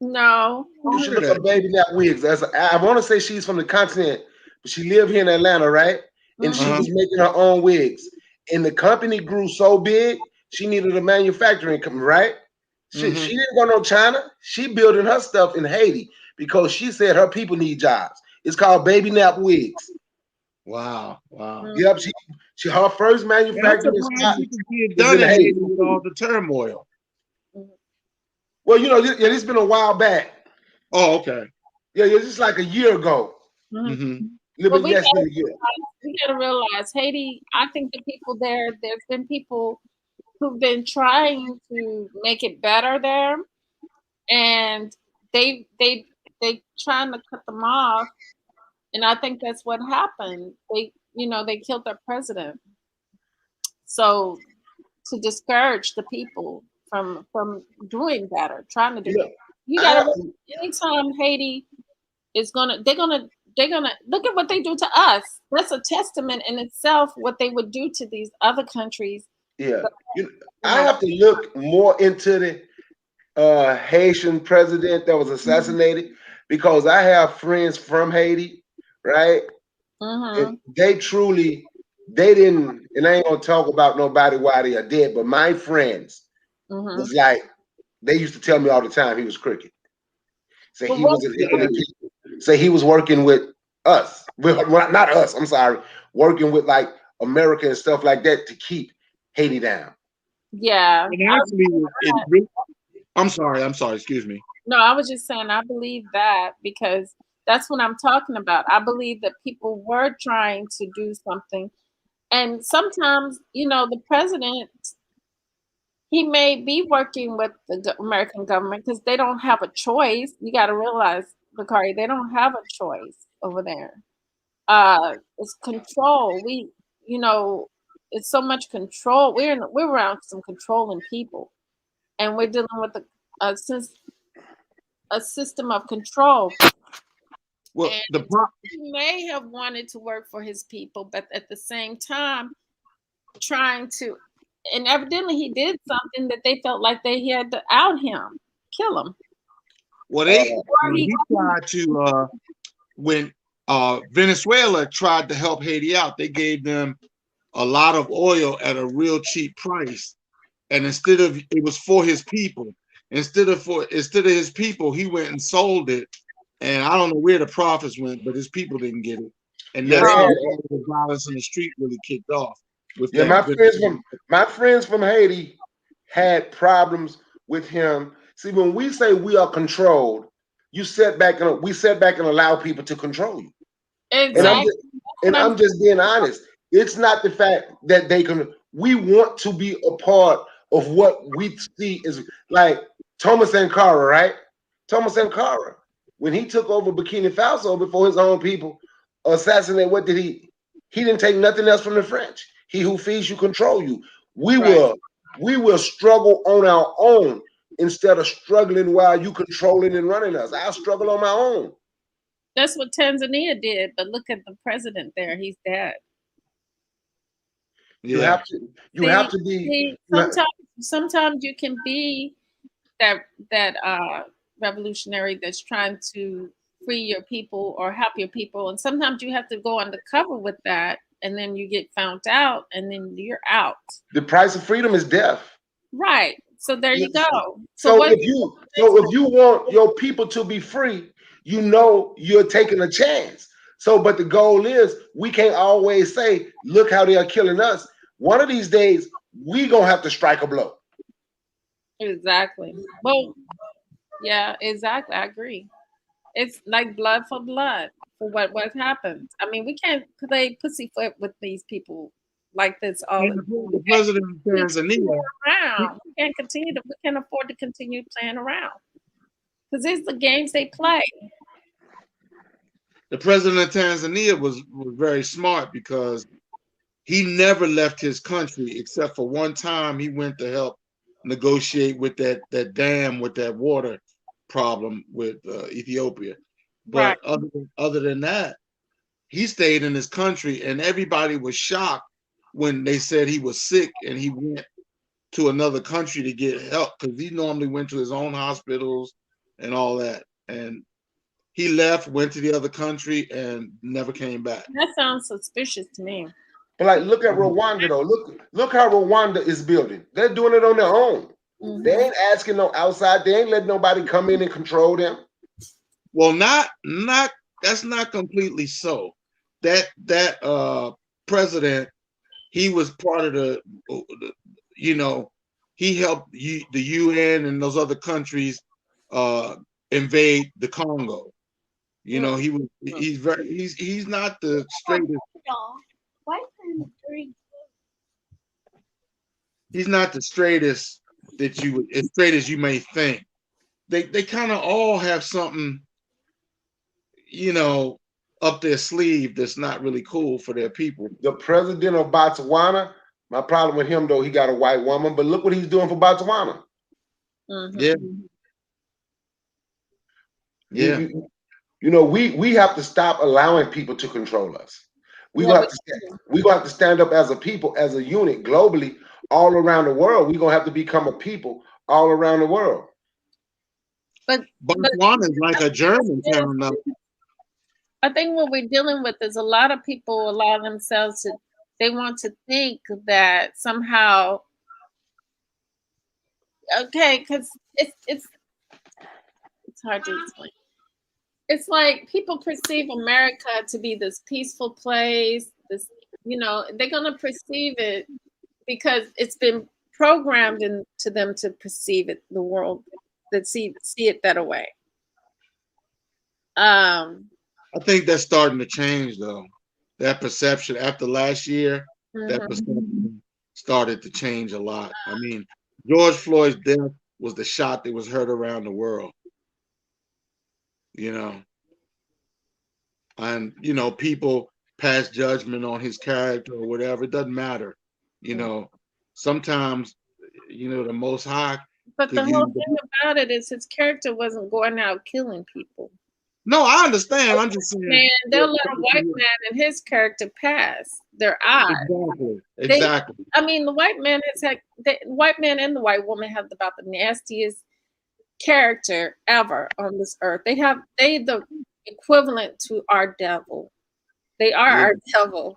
No. You should look up baby nap wigs. I want to say she's from the continent, but she lived here in Atlanta, right? And she was making her own wigs. And the company grew so big, she needed a manufacturing company, right? She didn't go no China. She building her stuff in Haiti because she said her people need jobs. It's called Baby Nap Wigs. Wow. Yep, she her first manufacturing spot done in Haiti with all the turmoil. Well, it's been a while back. Oh, okay. Yeah, just like a year ago. Well, we gotta realize Haiti. I think the people there's been people who've been trying to make it better there, and they trying to cut them off, and I think that's what happened. They killed their president, so to discourage the people from doing better, trying to do it. You gotta anytime Haiti is they're gonna look at what they do to us. That's a testament in itself what they would do to these other countries. Yeah, I have to look more into the Haitian president that was assassinated because I have friends from Haiti, right? And they didn't, and I ain't gonna talk about nobody why they are dead, but my friends was like, they used to tell me all the time he was crooked. Say he was working with us. Well, not us, I'm sorry. Working with like America and stuff like that to keep Haiti down. Yeah. And actually, I'm sorry, excuse me. No, I was just saying I believe that because that's what I'm talking about. I believe that people were trying to do something. And sometimes, the president, he may be working with the American government because they don't have a choice. You got to realize Bakari. They don't have a choice over there. It's control. It's so much control. We're around some controlling people, and we're dealing with a system of control. Well, and he may have wanted to work for his people, but at the same time, trying to, and evidently he did something that they felt like he had to out him, kill him. Well, he tried to when Venezuela tried to help Haiti out, they gave them a lot of oil at a real cheap price, and instead of it was for his people, instead of his people, he went and sold it, and I don't know where the profits went, but his people didn't get it, and that's how the violence in the street really kicked off. With my friends from Haiti had problems with him. See, when we say we are controlled, we sit back and allow people to control you. Exactly. And I'm just being honest. It's not the fact that they can. We want to be a part of what we see is like Thomas Sankara, right? Thomas Sankara, when he took over Burkina Faso before his own people assassinated, what did he? He didn't take nothing else from the French. He who feeds you control you. We will struggle on our own instead of struggling while you controlling and running us. I'll struggle on my own. That's what Tanzania did, but look at the president there; he's dead. You have to be. Sometimes you can be that revolutionary that's trying to free your people or help your people, and sometimes you have to go undercover with that, and then you get found out, and then you're out. The price of freedom is death. Right. So there you go. So if you want your people to be free, you know you're taking a chance. So, but the goal is we can't always say, look how they are killing us. One of these days, we gonna have to strike a blow. Exactly. Well, yeah, exactly. I agree. It's like blood for blood for what happened. I mean, we can't play pussyfoot with these people like this all the president of Tanzania. We can't continue to. We can't afford to continue playing around because these are the games they play. The president of Tanzania was very smart because he never left his country except for one time he went to help negotiate with that dam with that water problem with Ethiopia. But other than that, he stayed in his country, and everybody was shocked when they said he was sick and he went to another country to get help, because he normally went to his own hospitals and all that. And he left, went to the other country, and never came back. That sounds suspicious to me. But like, look at Rwanda though. Look how Rwanda is building. They're doing it on their own. Mm-hmm. They ain't asking no outside. They ain't letting nobody come in and control them. Well, that's not completely so. That president, he was part of the he helped the UN and those other countries invade the Congo. He's not the straightest. He's not the straightest as straight as you may think. They kind of all have something, up their sleeve that's not really cool for their people. The president of Botswana, my problem with him though, he got a white woman, but look what he's doing for Botswana. Mm-hmm. Yeah. We have to stop allowing people to control us. We're gonna have to stand up as a people, as a unit, globally, all around the world. We're gonna have to become a people all around the world. But Botswana is like a German town now. I think what we're dealing with is a lot of people allow themselves to. They want to think that somehow, okay, because it's hard to explain. It's like people perceive America to be this peaceful place. They're gonna perceive it because it's been programmed into them to perceive it. The world that see it that way. I think that's starting to change, though. That perception after last year, that perception started to change a lot. I mean, George Floyd's death was the shot that was heard around the world. and you know, people pass judgment on his character or whatever. It doesn't matter. You know, sometimes, you know, the Most High But could the whole use. thing about it is his character wasn't going out killing people. No, I understand. I'm just saying. Man, they'll let a white man and his character pass their eyes. Exactly. I mean, the white man has had, the white man and the white woman have about the nastiest character ever on this earth. They the equivalent to our devil. They are our devil.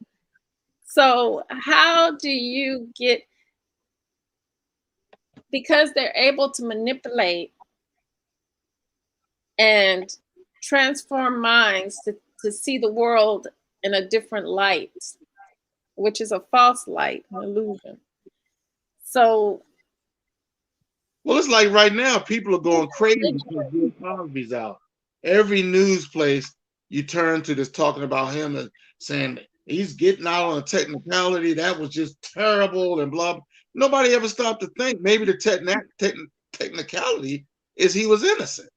So how do you get, because they're able to manipulate and transform minds to see the world in a different light, which is a false light, an illusion. So, well, it's like right now, people are going crazy because Bill Cosby's out. Every news place you turn to that's talking about him and saying he's getting out on a technicality that was just terrible and blah. Nobody ever stopped to think maybe the technicality is he was innocent.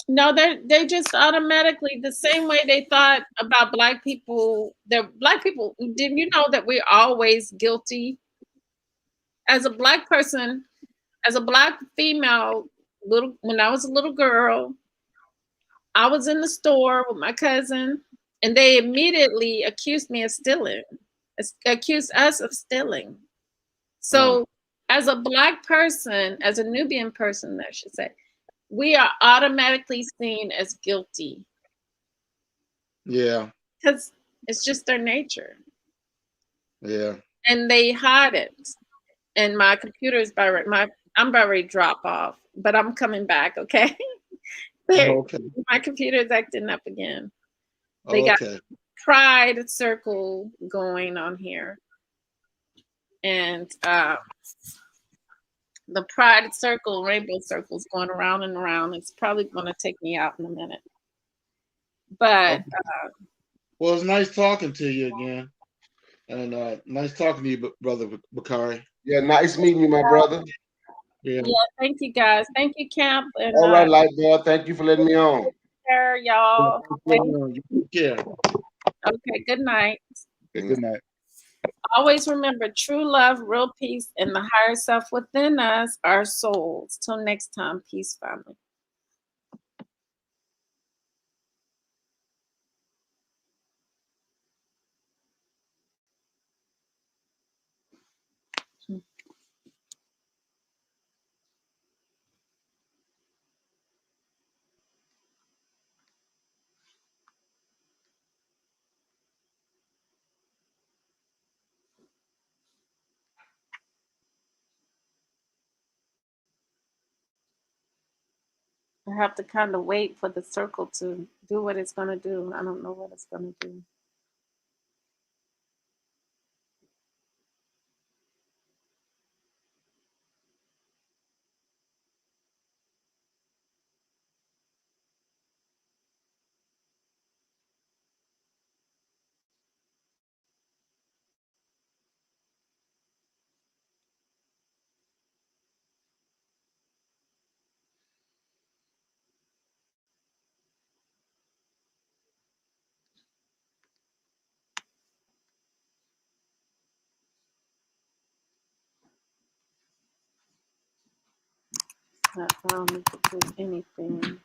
No, they just automatically, the same way they thought about black people. Black people, didn't you know that we're always guilty? As a black person, as a black female, when I was a little girl, I was in the store with my cousin, and they immediately accused me of stealing, accused us of stealing. So, as a black person, as a Nubian person, I should say, we are automatically seen as guilty. Yeah. Because it's just their nature. Yeah. And they hide it. And my computer is I'm about ready to drop off, but I'm coming back, okay? Okay. My computer is acting up again. They Okay. got Pride Circle going on here. And the Pride Circle, Rainbow Circle is going around and around. It's probably going to take me out in a minute. But okay. Well, it's nice talking to you again. And nice talking to you, Brother Bakari. Yeah, nice meeting you, my brother. Yeah, thank you guys. Thank you, Camp. And, all right, Light Boy. Thank you for letting me on. Care, y'all. Take care. Okay, good night. Good night. Always remember, true love, real peace, and the higher self within us, our souls. Till next time, peace, family. I have to kind of wait for the circle to do what it's going to do. I don't know what it's going to do. Not allowing me to do anything.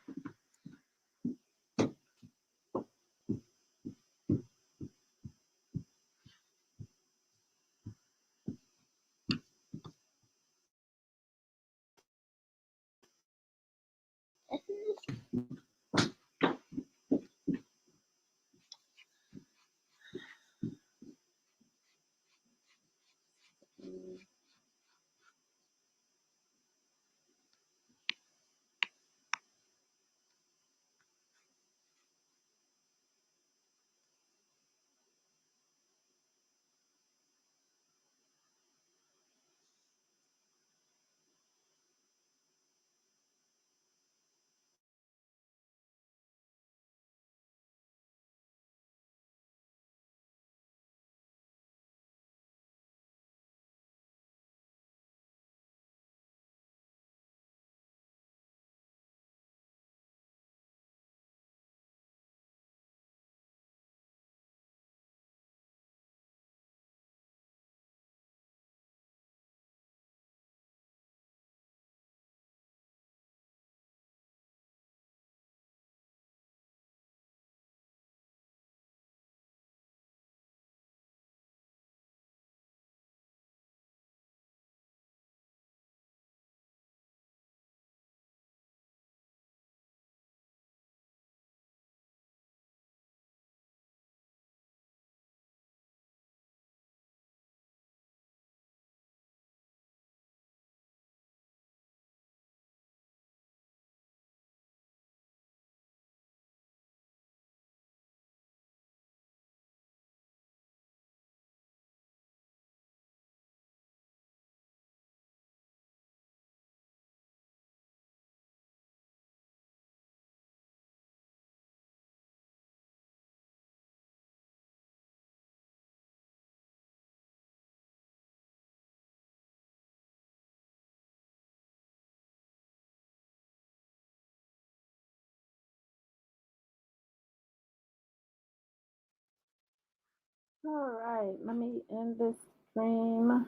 All right, let me end this stream.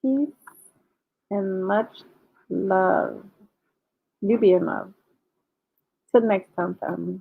Peace and much love. You be in love. Till next time, family.